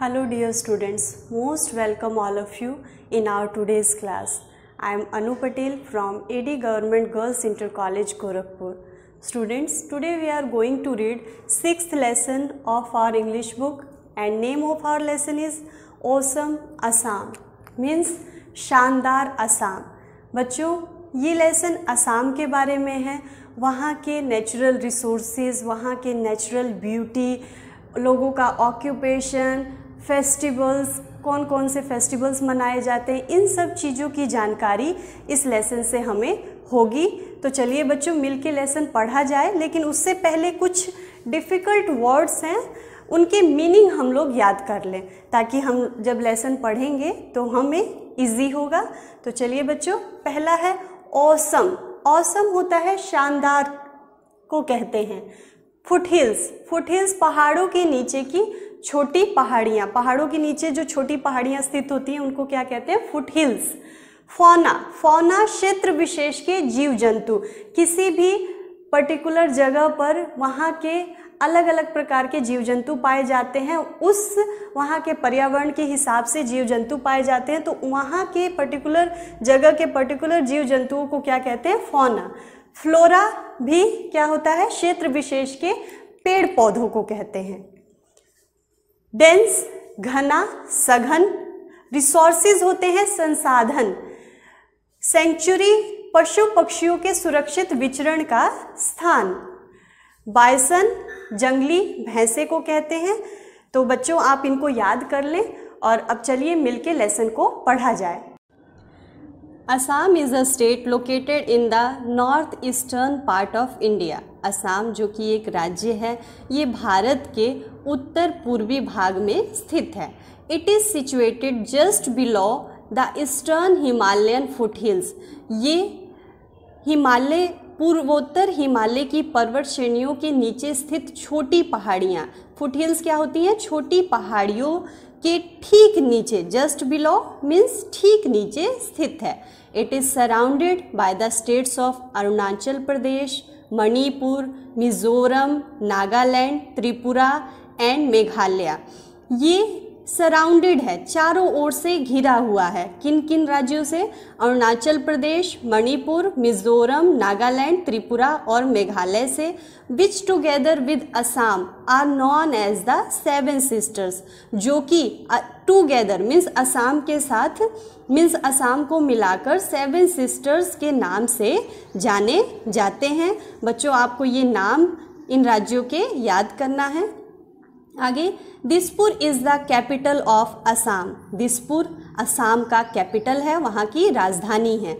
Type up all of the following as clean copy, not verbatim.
Hello dear students, most welcome all of you in our today's class. I am Anu Patel from AD Government Girls Inter College Gorakhpur. Students, today we are going to read 6th lesson of our English book and name of our lesson is Awesome Assam, means शानदार असम. बच्चों, ये lesson Assam के बारे में है. वहाँ के natural resources, वहाँ के नेचुरल ब्यूटी, लोगों का ऑक्यूपेशन, फेस्टिवल्स, कौन कौन से फेस्टिवल्स मनाए जाते हैं, इन सब चीज़ों की जानकारी इस लेसन से हमें होगी. तो चलिए बच्चों, मिलके लेसन पढ़ा जाए. लेकिन उससे पहले कुछ डिफ़िकल्ट वर्ड्स हैं, उनके मीनिंग हम लोग याद कर लें ताकि हम जब लेसन पढ़ेंगे तो हमें इजी होगा. तो चलिए बच्चों, पहला है ऑसम. ऑसम होता है शानदार को कहते हैं. फुट हिल्स, फुट हिल्स पहाड़ों के नीचे की छोटी पहाड़ियाँ, पहाड़ों के नीचे जो छोटी पहाड़ियाँ स्थित होती हैं उनको क्या कहते हैं? Foot hills. फौना, फौना क्षेत्र विशेष के जीव जंतु, किसी भी पर्टिकुलर जगह पर वहाँ के अलग अलग प्रकार के जीव जंतु पाए जाते हैं, उस वहाँ के पर्यावरण के हिसाब से जीव जंतु पाए जाते हैं, तो वहाँ के पर्टिकुलर जगह के पर्टिकुलर जीव जंतुओं को क्या कहते हैं? फौना. फ्लोरा भी क्या होता है? क्षेत्र विशेष के पेड़ पौधों को कहते हैं. डेंस, घना, सघन. रिसोर्सेज होते हैं संसाधन. सेंचुरी, पशु पक्षियों के सुरक्षित विचरण का स्थान. बाइसन, जंगली भैंसे को कहते हैं. तो बच्चों, आप इनको याद कर लें और अब चलिए मिलके लेसन को पढ़ा जाए. Assam is a state located in the north eastern part of India. Assam जो कि एक राज्य है, ये भारत के उत्तर पूर्वी भाग में स्थित है. It is situated just below the eastern Himalayan foot hills. ये हिमालय, पूर्वोत्तर हिमालय की पर्वत श्रेणियों के नीचे स्थित छोटी पहाड़ियाँ. फुट हिल्स क्या होती हैं? छोटी पहाड़ियों के ठीक नीचे, जस्ट बिलो मीन्स ठीक नीचे स्थित है. It is surrounded by the states of Arunachal Pradesh, Manipur, Mizoram, Nagaland, Tripura and Meghalaya. ये सराउंडेड है, चारों ओर से घिरा हुआ है. किन किन राज्यों से? अरुणाचल प्रदेश, मणिपुर, मिजोरम, नागालैंड, त्रिपुरा और मेघालय से. Which together with Assam are known as the seven sisters, जो कि टुगेदर मीन्स असम के साथ, मीन्स असम को मिलाकर सेवन सिस्टर्स के नाम से जाने जाते हैं. बच्चों, आपको ये नाम इन राज्यों के याद करना है. आगे, Dispur is the capital of Assam. Dispur Assam का कैपिटल है, वहाँ की राजधानी है.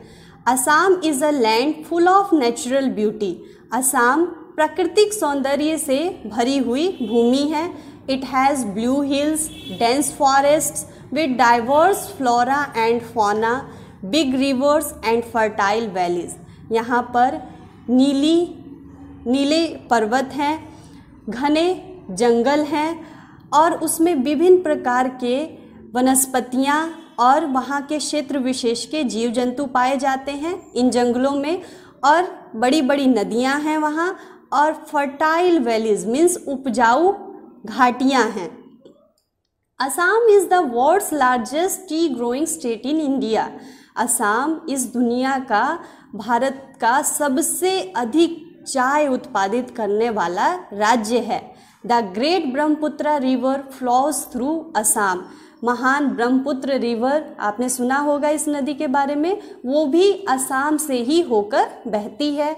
Assam is a land full of natural beauty. Assam प्राकृतिक सौंदर्य से भरी हुई भूमि है. It has blue hills, dense forests with diverse flora and fauna, big reverse and fertile valleys. यहाँ पर नीले पर्वत हैं, घने जंगल हैं और उसमें विभिन्न प्रकार के वनस्पतियाँ और वहाँ के क्षेत्र विशेष के जीव जंतु पाए जाते हैं इन जंगलों में. और बड़ी बड़ी नदियाँ हैं वहाँ, और फर्टाइल वैलीज मीन्स उपजाऊ घाटियाँ हैं. Assam is the world's largest tea growing state in India. Assam इस दुनिया का, भारत का सबसे अधिक चाय उत्पादित करने वाला राज्य है. The great Brahmaputra river flows through Assam. महान ब्रह्मपुत्र रिवर, आपने सुना होगा इस नदी के बारे में, वो भी असम से ही होकर बहती है.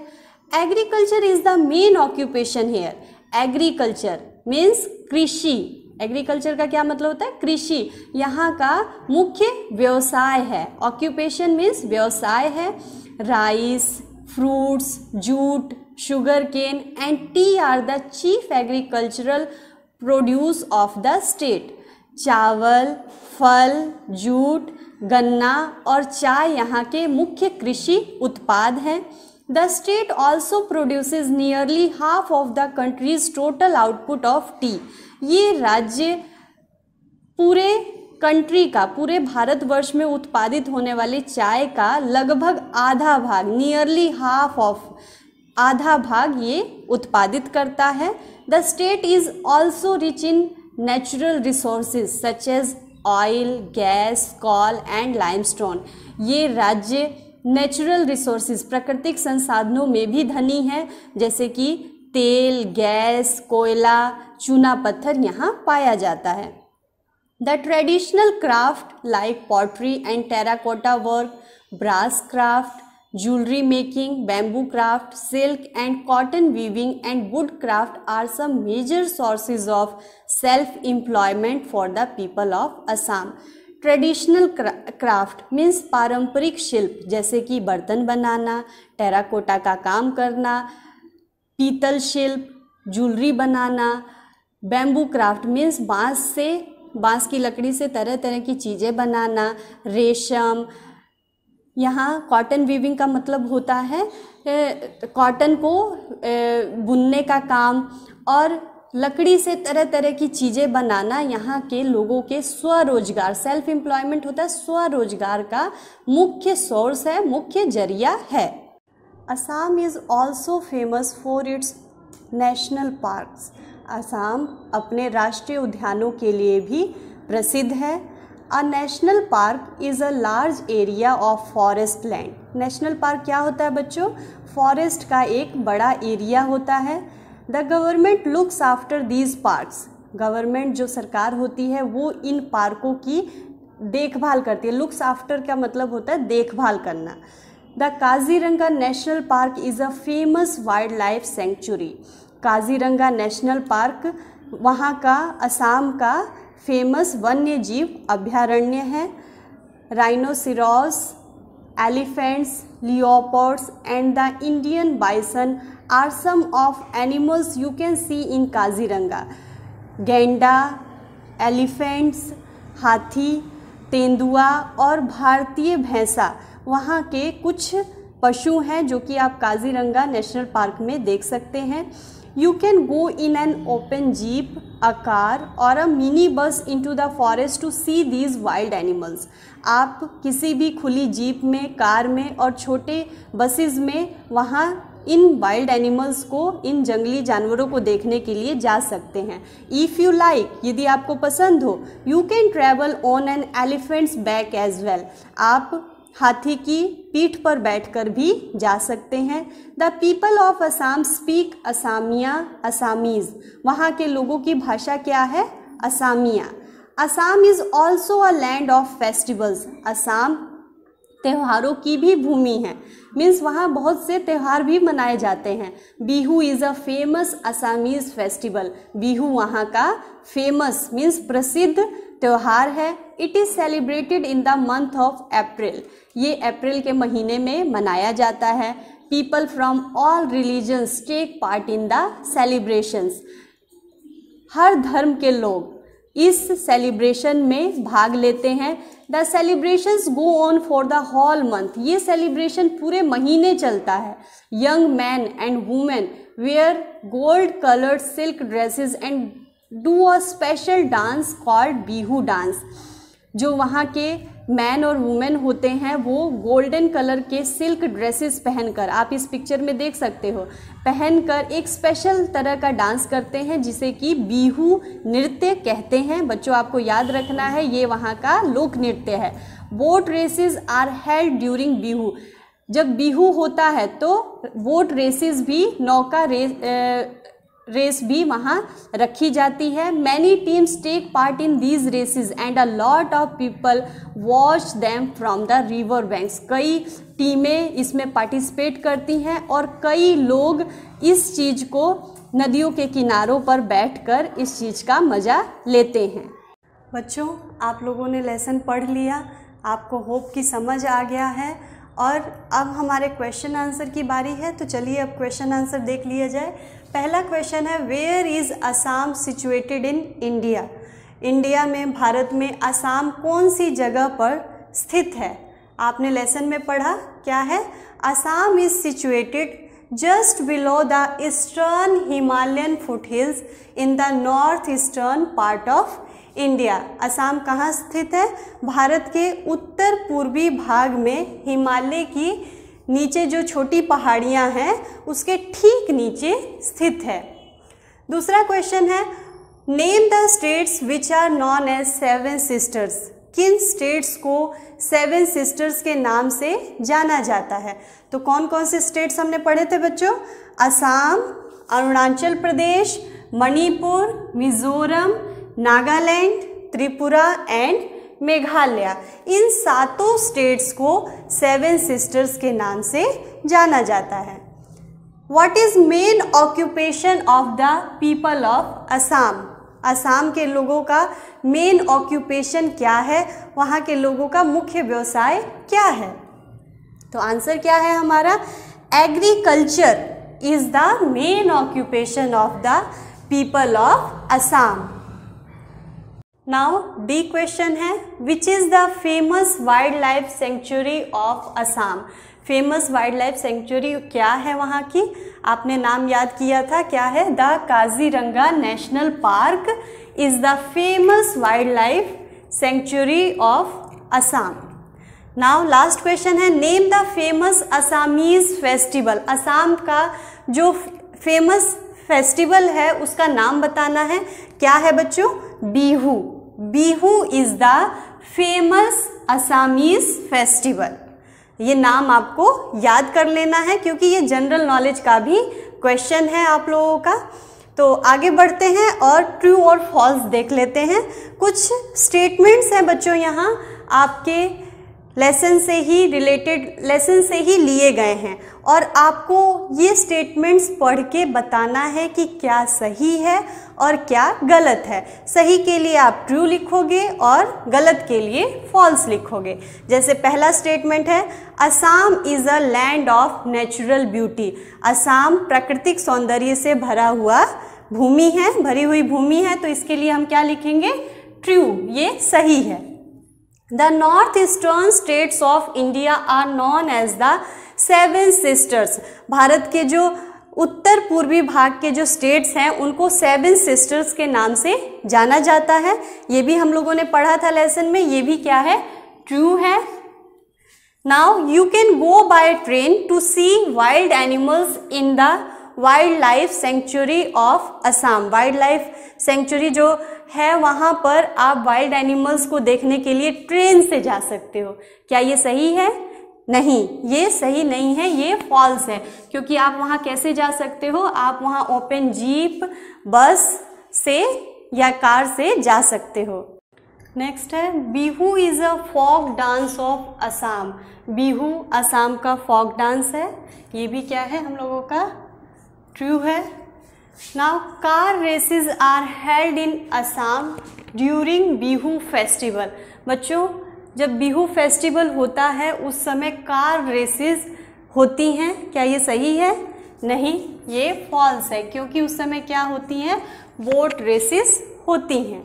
Agriculture is the main occupation here. Agriculture means कृषि. एग्रीकल्चर का क्या मतलब होता है? कृषि. यहाँ का मुख्य व्यवसाय है. ऑक्यूपेशन मीन्स व्यवसाय है. Rice, fruits, jute, sugar cane and tea are the chief agricultural produce of the state. चावल, फल, जूट, गन्ना और चाय यहाँ के मुख्य कृषि उत्पाद हैं. The state also produces nearly half of the country's total output of tea. ये राज्य पूरे कंट्री का, पूरे भारतवर्ष में उत्पादित होने वाली चाय का लगभग आधा भाग, नियरली हाफ ऑफ, आधा भाग ये उत्पादित करता है. The state is also rich in natural resources such as oil, gas, coal and limestone. ये राज्य नेचुरल रिसोर्सेज प्राकृतिक संसाधनों में भी धनी है, जैसे कि तेल, गैस, कोयला, चूना पत्थर यहाँ पाया जाता है। The traditional craft like pottery and terracotta work, brass craft, jewelry making, bamboo craft, silk and cotton weaving and wood craft are some major sources of self-employment for the people of Assam. Traditional craft means पारंपरिक शिल्प, जैसे कि बर्तन बनाना, terracotta का काम करना, पीतल शिल्प, ज्वेलरी बनाना। बैम्बू क्राफ्ट मीन्स बांस की लकड़ी से तरह तरह की चीज़ें बनाना, रेशम। यहाँ कॉटन वीविंग का मतलब होता है कॉटन को बुनने का काम, और लकड़ी से तरह तरह की चीज़ें बनाना यहाँ के लोगों के स्वरोजगार, सेल्फ एम्प्लॉयमेंट होता है, स्वरोजगार का मुख्य सोर्स है, मुख्य जरिया है। Assam is also famous for its national parks. Assam अपने राष्ट्रीय उद्यानों के लिए भी प्रसिद्ध है। A national park is a large area of forest land. National park क्या होता है बच्चों? फॉरेस्ट का एक बड़ा एरिया होता है। The government looks after these parks. Government जो सरकार होती है वो इन पार्कों की देखभाल करती है। लुक्स आफ्टर का मतलब होता है देखभाल करना। The Kaziranga national park is a famous wild life sanctuary. Kaziranga national park वहाँ का असम का फेमस वन्य जीव अभयारण्य है। Rhinoceros, elephants, leopards and the Indian bison are some of animals you can see in Kaziranga. गैंडा, एलिफेंट्स, हाथी, तेंदुआ और भारतीय भैंसा वहाँ के कुछ पशु हैं जो कि आप काजीरंगा नेशनल पार्क में देख सकते हैं। You can go in an open jeep, a car or a mini bus into the forest to see these wild animals. आप किसी भी खुली जीप में, कार में और छोटे बसेस में वहाँ इन वाइल्ड एनिमल्स को, इन जंगली जानवरों को देखने के लिए जा सकते हैं। If you like, यदि आपको पसंद हो, you can travel on an elephant's back as well. आप हाथी की पीठ पर बैठकर भी जा सकते हैं। The people of Assam speak Asamiya, Assamese. वहाँ के लोगों की भाषा क्या है? Asamiya. Assam is also a land of festivals. Assam त्योहारों की भी भूमि है, मीन्स वहाँ बहुत से त्यौहार भी मनाए जाते हैं। Bihu is a famous Assamese festival. Bihu वहाँ का फेमस मीन्स प्रसिद्ध त्यौहार है। It is celebrated in the month of April. ये अप्रैल के महीने में मनाया जाता है। People from all religions take part in the celebrations. हर धर्म के लोग इस सेलिब्रेशन में भाग लेते हैं। The celebrations go on for the whole month. ये सेलिब्रेशन पूरे महीने चलता है। Young man and women wear gold coloured silk dresses and do a special dance called Bihu dance. जो वहाँ के मैन और वुमेन होते हैं वो गोल्डन कलर के सिल्क ड्रेसेस पहनकर, आप इस पिक्चर में देख सकते हो, पहनकर एक स्पेशल तरह का डांस करते हैं जिसे कि बिहू नृत्य कहते हैं। बच्चों आपको याद रखना है ये वहाँ का लोक नृत्य है। Boat races are held during Bihu. जब बिहू होता है तो बोट रेसेस भी, नौका रेस भी वहाँ रखी जाती है। Many teams take part in these races and a lot of people watch them from the river banks. कई टीमें इसमें पार्टिसिपेट करती हैं और कई लोग इस चीज़ को नदियों के किनारों पर बैठकर इस चीज़ का मज़ा लेते हैं। बच्चों आप लोगों ने लेसन पढ़ लिया, आपको होप की समझ आ गया है और अब हमारे क्वेश्चन आंसर की बारी है। तो चलिए अब क्वेश्चन आंसर देख लिया जाए। पहला क्वेश्चन है, where is Assam situated in India. India में, भारत में असम कौन सी जगह पर स्थित है? आपने लेसन में पढ़ा क्या है? Assam is situated just below the eastern Himalayan foothills in the north eastern part of India. Assam कहाँ स्थित है? भारत के उत्तर पूर्वी भाग में, हिमालय की नीचे जो छोटी पहाड़ियाँ हैं उसके ठीक नीचे स्थित है। दूसरा क्वेश्चन है, name the states which are known as seven sisters. किन स्टेट्स को सेवन सिस्टर्स के नाम से जाना जाता है? तो कौन कौन से स्टेट्स हमने पढ़े थे बच्चों? असम, अरुणाचल प्रदेश, मणिपुर, मिजोरम, नागालैंड, त्रिपुरा एंड मेघालय। इन सातों स्टेट्स को सेवन सिस्टर्स के नाम से जाना जाता है। What is main occupation of the people of Assam? Assam के लोगों का मेन ऑक्यूपेशन क्या है? वहाँ के लोगों का मुख्य व्यवसाय क्या है? तो आंसर क्या है हमारा? Agriculture is the main occupation of the people of Assam. Now the question है, which is the famous wild life sanctuary of Assam? Famous wild life sanctuary क्या है वहाँ की? आपने नाम याद किया था, क्या है? The Kaziranga national park is the famous wild life sanctuary of Assam. Now last question है, name the famous Assamese festival. Assam का जो फेमस फेस्टिवल है उसका नाम बताना है। क्या है बच्चों? Bihu. Bihu is the famous Assamese festival. ये नाम आपको याद कर लेना है क्योंकि ये जनरल नॉलेज का भी क्वेश्चन है आप लोगों का। तो आगे बढ़ते हैं और ट्रू और फॉल्स देख लेते हैं। कुछ स्टेटमेंट्स हैं बच्चों यहाँ आपके लेसन से ही रिलेटेड, लेसन से ही लिए गए हैं और आपको ये स्टेटमेंट्स पढ़ के बताना है कि क्या सही है और क्या गलत है। सही के लिए आप ट्रू लिखोगे और गलत के लिए फॉल्स लिखोगे। जैसे पहला स्टेटमेंट है, Assam is a land of natural beauty. Assam प्राकृतिक सौंदर्य से भरा हुआ भूमि है, भरी हुई भूमि है, तो इसके लिए हम क्या लिखेंगे? ट्रू, ये सही है। The north eastern states of India are known as the seven sisters. Bharat के जो उत्तर पूर्वी भाग के जो स्टेट्स हैं उनको सेवन सिस्टर्स के नाम से जाना जाता है। ये भी हम लोगों ने पढ़ा था लेसन में, ये भी क्या है? ट्रू है। Now you can go by train to see wild animals in the wild life sanctuary of Assam. Wild life sanctuary जो है वहाँ पर आप वाइल्ड एनिमल्स को देखने के लिए ट्रेन से जा सकते हो। क्या ये सही है? नहीं, ये सही नहीं है, ये फॉल्स है। क्योंकि आप वहाँ कैसे जा सकते हो? आप वहाँ ओपन जीप, बस से या कार से जा सकते हो। नेक्स्ट है, Bihu is a folk dance of Assam. Bihu Assam का फोक डांस है। ये भी क्या है हम लोगों का? ट्रू है। Now car races are held in Assam during Bihu festival. बच्चों, जब बिहू फेस्टिवल होता है उस समय कार रेसेस होती हैं। क्या ये सही है? नहीं, ये फॉल्स है क्योंकि उस समय क्या होती हैं? बोट रेसेस होती हैं।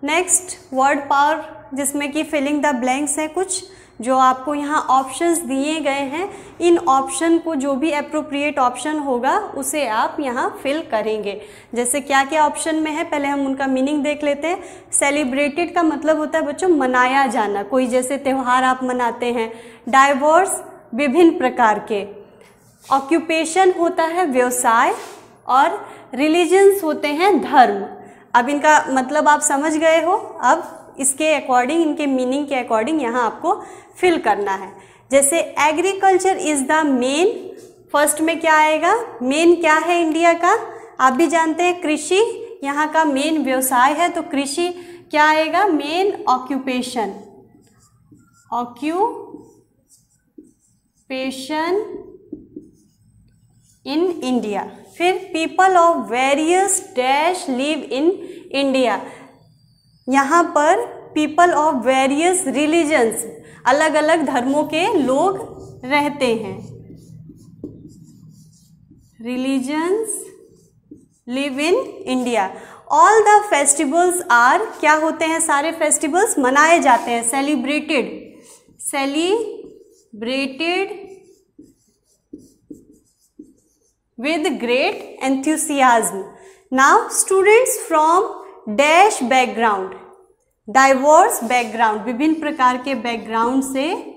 नेक्स्ट वर्ड पावर, जिसमें कि फिलिंग द ब्लैंक्स है कुछ जो आपको यहाँ ऑप्शंस दिए गए हैं। इन ऑप्शन को जो भी एप्रोप्रिएट ऑप्शन होगा उसे आप यहाँ फिल करेंगे। जैसे क्या क्या ऑप्शन में है, पहले हम उनका मीनिंग देख लेते हैं। सेलिब्रेटेड का मतलब होता है बच्चों मनाया जाना, कोई जैसे त्यौहार आप मनाते हैं। डाइवर्स, विभिन्न प्रकार के। ऑक्यूपेशन होता है व्यवसाय, और रिलीजन्स होते हैं धर्म। अब इनका मतलब आप समझ गए हो। अब इसके अकॉर्डिंग, इनके मीनिंग के अकॉर्डिंग यहाँ आपको फिल करना है। जैसे agriculture is the main, first में क्या आएगा? मेन क्या है इंडिया का? आप भी जानते हैं कृषि यहाँ का मेन व्यवसाय है, तो कृषि क्या आएगा? Main occupation, occupation in India. फिर people of various dash live in India. यहाँ पर पीपल ऑफ वेरियस रिलीजन्स, अलग अलग धर्मों के लोग रहते हैं। Religions live in India. All the festivals are, क्या होते हैं? सारे फेस्टिवल्स मनाए जाते हैं। Celebrated, celebrated with great enthusiasm. Now students from dash background, diverse background, विभिन्न प्रकार के बैकग्राउंड से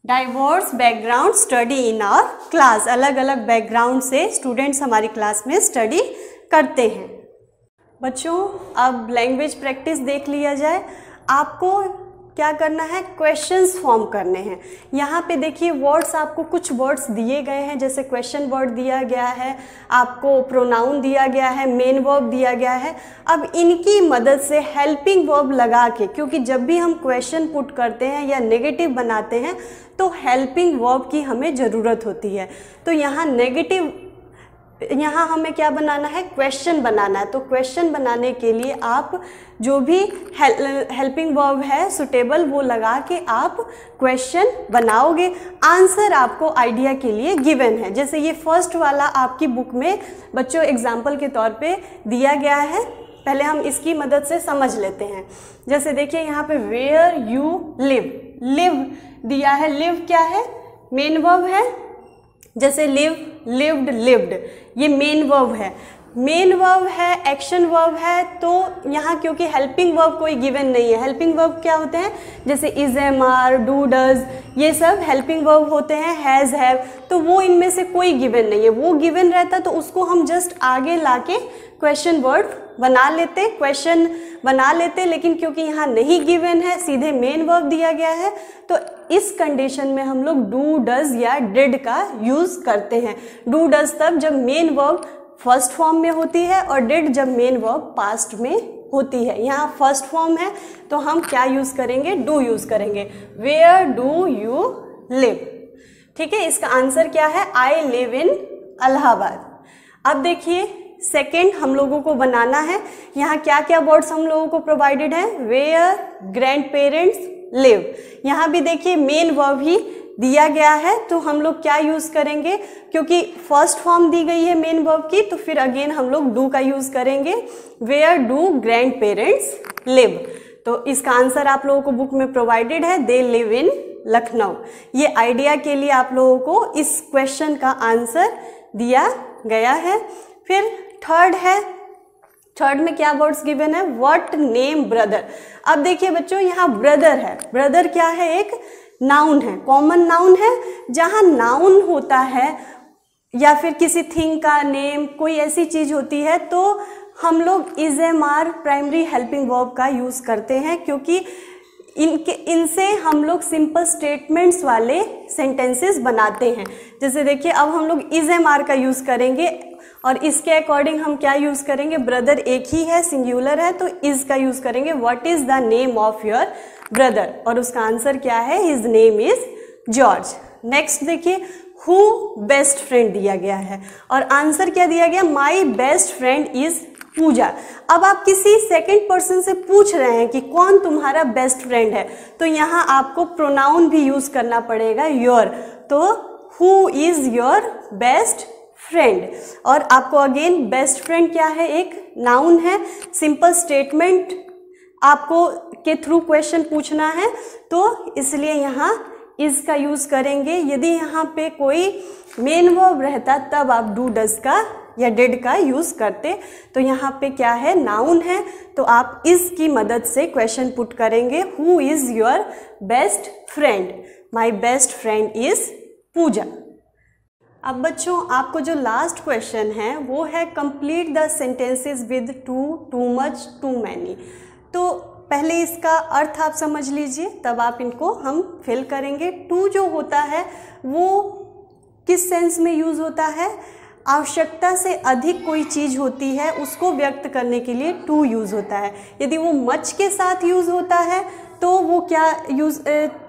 diverse background study in our class, अलग अलग बैकग्राउंड से स्टूडेंट्स हमारी क्लास में स्टडी करते हैं। बच्चों अब लैंग्वेज प्रैक्टिस देख लिया जाए। आपको क्या करना है, क्वेश्चंस फॉर्म करने हैं। यहाँ पे देखिए वर्ड्स, आपको कुछ वर्ड्स दिए गए हैं, जैसे क्वेश्चन वर्ड दिया गया है, आपको प्रोनाउन दिया गया है, मेन वर्ब दिया गया है। अब इनकी मदद से हेल्पिंग वर्ब लगा के, क्योंकि जब भी हम क्वेश्चन पुट करते हैं या नेगेटिव बनाते हैं तो हेल्पिंग वर्ब की हमें ज़रूरत होती है। तो यहाँ हमें क्या बनाना है, क्वेश्चन बनाना है। तो क्वेश्चन बनाने के लिए आप जो भी हेल्पिंग वर्ब है सुटेबल वो लगा के आप क्वेश्चन बनाओगे। आंसर आपको आइडिया के लिए गिवन है, जैसे ये फर्स्ट वाला आपकी बुक में बच्चों एग्जाम्पल के तौर पे दिया गया है। पहले हम इसकी मदद से समझ लेते हैं। जैसे देखिए यहाँ पे वेयर यू लिव, लिव दिया है। लिव क्या है, मेन वर्ब है। जैसे लिव, लिव्ड, लिव्ड, ये मेन वर्ब है। मेन वर्ब है, एक्शन वर्ब है। तो यहाँ क्योंकि हेल्पिंग वर्ब कोई गिवन नहीं है, हेल्पिंग वर्ब क्या होते हैं, जैसे is, am, are, do, does, ये सब हेल्पिंग वर्ब होते हैं, हैज़, हैव। तो वो इनमें से कोई गिवन नहीं है। वो गिवन रहता तो उसको हम जस्ट आगे लाके क्वेश्चन वर्ड बना लेते, क्वेश्चन बना लेते, लेकिन क्योंकि यहाँ नहीं गिवन है, सीधे मेन वर्ब दिया गया है, तो इस कंडीशन में हम लोग डू, डज या डिड का यूज करते हैं। डू, डज तब जब मेन वर्ब फर्स्ट फॉर्म में होती है और डिड जब मेन वर्ब पास्ट में होती है। यहाँ फर्स्ट फॉर्म है तो हम क्या यूज करेंगे, डू यूज करेंगे। वेयर डू यू लिव, ठीक है। इसका आंसर क्या है, आई लिव इन इलाहाबाद। अब देखिए सेकेंड हम लोगों को बनाना है। यहाँ क्या क्या वर्ड्स हम लोगों को प्रोवाइडेड है, वेयर ग्रैंड पेरेंट्स लिव। यहाँ भी देखिए मेन वर्ब ही दिया गया है, तो हम लोग क्या यूज करेंगे, क्योंकि फर्स्ट फॉर्म दी गई है मेन वर्ब की, तो फिर अगेन हम लोग डू का यूज करेंगे। Where do grand parents live. तो इसका आंसर आप लोगों को बुक में प्रोवाइडेड है, दे लिव इन लखनऊ। ये आइडिया के लिए आप लोगों को इस क्वेश्चन का आंसर दिया गया है। फिर थर्ड है, थर्ड में क्या वर्ड्स गिवन है, व्हाट नेम ब्रदर। अब देखिए बच्चों यहाँ ब्रदर है, ब्रदर क्या है, एक नाउन है, कॉमन नाउन है। जहाँ नाउन होता है या फिर किसी थिंग का नेम, कोई ऐसी चीज होती है, तो हम लोग is, am, are primary helping verb का यूज करते हैं, क्योंकि इनसे हम लोग सिंपल स्टेटमेंट्स वाले सेंटेंसेस बनाते हैं। जैसे देखिए अब हम लोग इज, एम, आर का यूज करेंगे और इसके अकॉर्डिंग हम क्या यूज करेंगे, ब्रदर एक ही है, सिंगुलर है, तो इज का यूज करेंगे। What is the name of your brother, और उसका आंसर क्या है, his name is George. Next देखिए हु बेस्ट फ्रेंड दिया गया है और आंसर क्या दिया गया, माई बेस्ट फ्रेंड इज पूजा। अब आप किसी सेकंड पर्सन से पूछ रहे हैं कि कौन तुम्हारा बेस्ट फ्रेंड है, तो यहाँ आपको प्रोनाउन भी यूज करना पड़ेगा, योर। तो who is your best friend, और आपको अगेन बेस्ट फ्रेंड क्या है, एक नाउन है, सिंपल स्टेटमेंट आपको के थ्रू क्वेश्चन पूछना है, तो इसलिए यहाँ इज का यूज करेंगे। यदि यहाँ पे कोई मेन वर्ब रहता तब आप डू, डज का या डिड का यूज करते। तो यहाँ पे क्या है, नाउन है, तो आप इज की मदद से क्वेश्चन पुट करेंगे, who is your best friend, my best friend is Puja. अब बच्चों आपको जो लास्ट क्वेश्चन है वो है complete the sentences with too, too much, too many. तो पहले इसका अर्थ आप समझ लीजिए, तब आप इनको हम फिल करेंगे। टू जो होता है वो किस सेंस में यूज होता है, आवश्यकता से अधिक कोई चीज होती है उसको व्यक्त करने के लिए टू यूज होता है। यदि वो मच के साथ यूज होता है तो वो क्या यूज,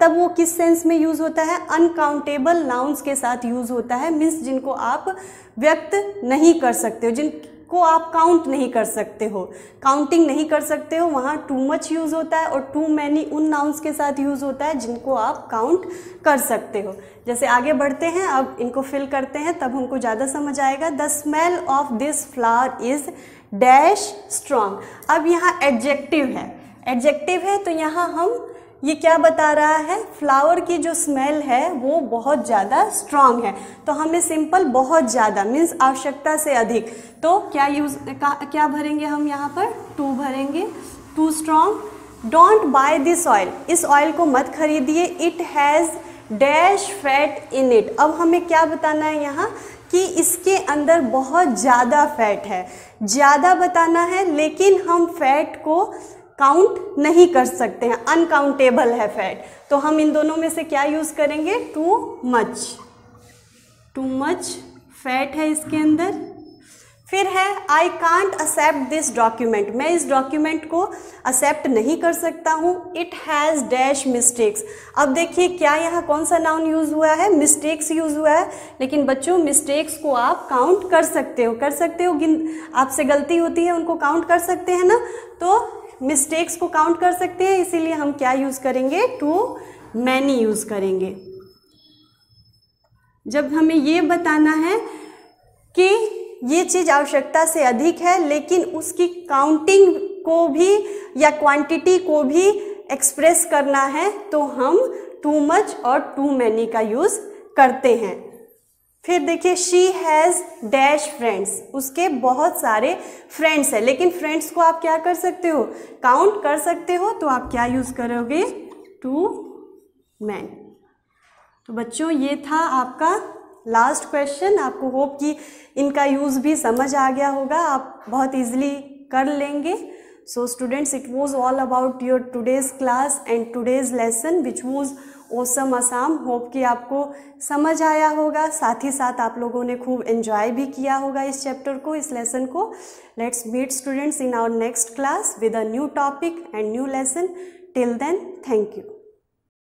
तब वो किस सेंस में यूज होता है, अनकाउंटेबल नाउन्स के साथ यूज होता है। मीन्स जिनको आप व्यक्त नहीं कर सकते हो, जिनको आप काउंट नहीं कर सकते हो, काउंटिंग नहीं कर सकते हो, वहाँ टू मच यूज होता है। और टू मैनी उन नाउन्स के साथ यूज होता है जिनको आप काउंट कर सकते हो। जैसे आगे बढ़ते हैं, अब इनको फिल करते हैं तब हमको ज़्यादा समझ आएगा। The smell of this flower is dash strong. अब यहाँ एडजेक्टिव है, एडजेक्टिव है तो यहाँ हम ये क्या बता रहा है, फ्लावर की जो स्मेल है वो बहुत ज़्यादा स्ट्रॉन्ग है। तो हमें सिंपल बहुत ज़्यादा मीन्स आवश्यकता से अधिक, तो क्या भरेंगे हम यहाँ पर, टू भरेंगे, too strong. Don't buy this oil, इस ऑयल को मत खरीदिए, it has dash fat in it. अब हमें क्या बताना है यहाँ कि इसके अंदर बहुत ज़्यादा फैट है, ज़्यादा बताना है, लेकिन हम फैट को काउंट नहीं कर सकते हैं, अनकाउंटेबल है फैट। तो हम इन दोनों में से क्या यूज़ करेंगे? टू मच फैट है इसके अंदर। फिर है I can't accept this document, मैं इस डॉक्यूमेंट को एक्सेप्ट नहीं कर सकता हूँ। It has dash mistakes. अब देखिए क्या यहाँ कौन सा नाउन यूज़ हुआ है? मिस्टेक्स यूज़ हुआ है। लेकिन बच्चों मिस्टेक्स को आप काउंट कर सकते हो, आपसे गलती होती है उनको काउंट कर सकते हैं ना, तो मिस्टेक्स को काउंट कर सकते हैं, इसीलिए हम क्या यूज़ करेंगे? टू मैनी यूज़ करेंगे। जब हमें ये बताना है कि ये चीज़ आवश्यकता से अधिक है, लेकिन उसकी काउंटिंग को भी या क्वांटिटी को भी एक्सप्रेस करना है, तो हम टू मच और टू मैनी का यूज़ करते हैं। फिर देखिए शी हैज़ डैश फ्रेंड्स, उसके बहुत सारे फ्रेंड्स हैं, लेकिन फ्रेंड्स को आप क्या कर सकते हो? काउंट कर सकते हो, तो आप क्या यूज़ करोगे? Too many. तो बच्चों ये था आपका लास्ट क्वेश्चन। आपको होप कि इनका यूज़ भी समझ आ गया होगा, आप बहुत इजीली कर लेंगे। So students, it was all about your today's class and today's lesson which was awesome Assam. Hope कि आपको समझ आया होगा, साथ ही साथ आप लोगों ने खूब एंजॉय भी किया होगा इस चैप्टर को, इस लेसन को। Let's meet students in our next class with a new topic and new lesson. Till then, thank you.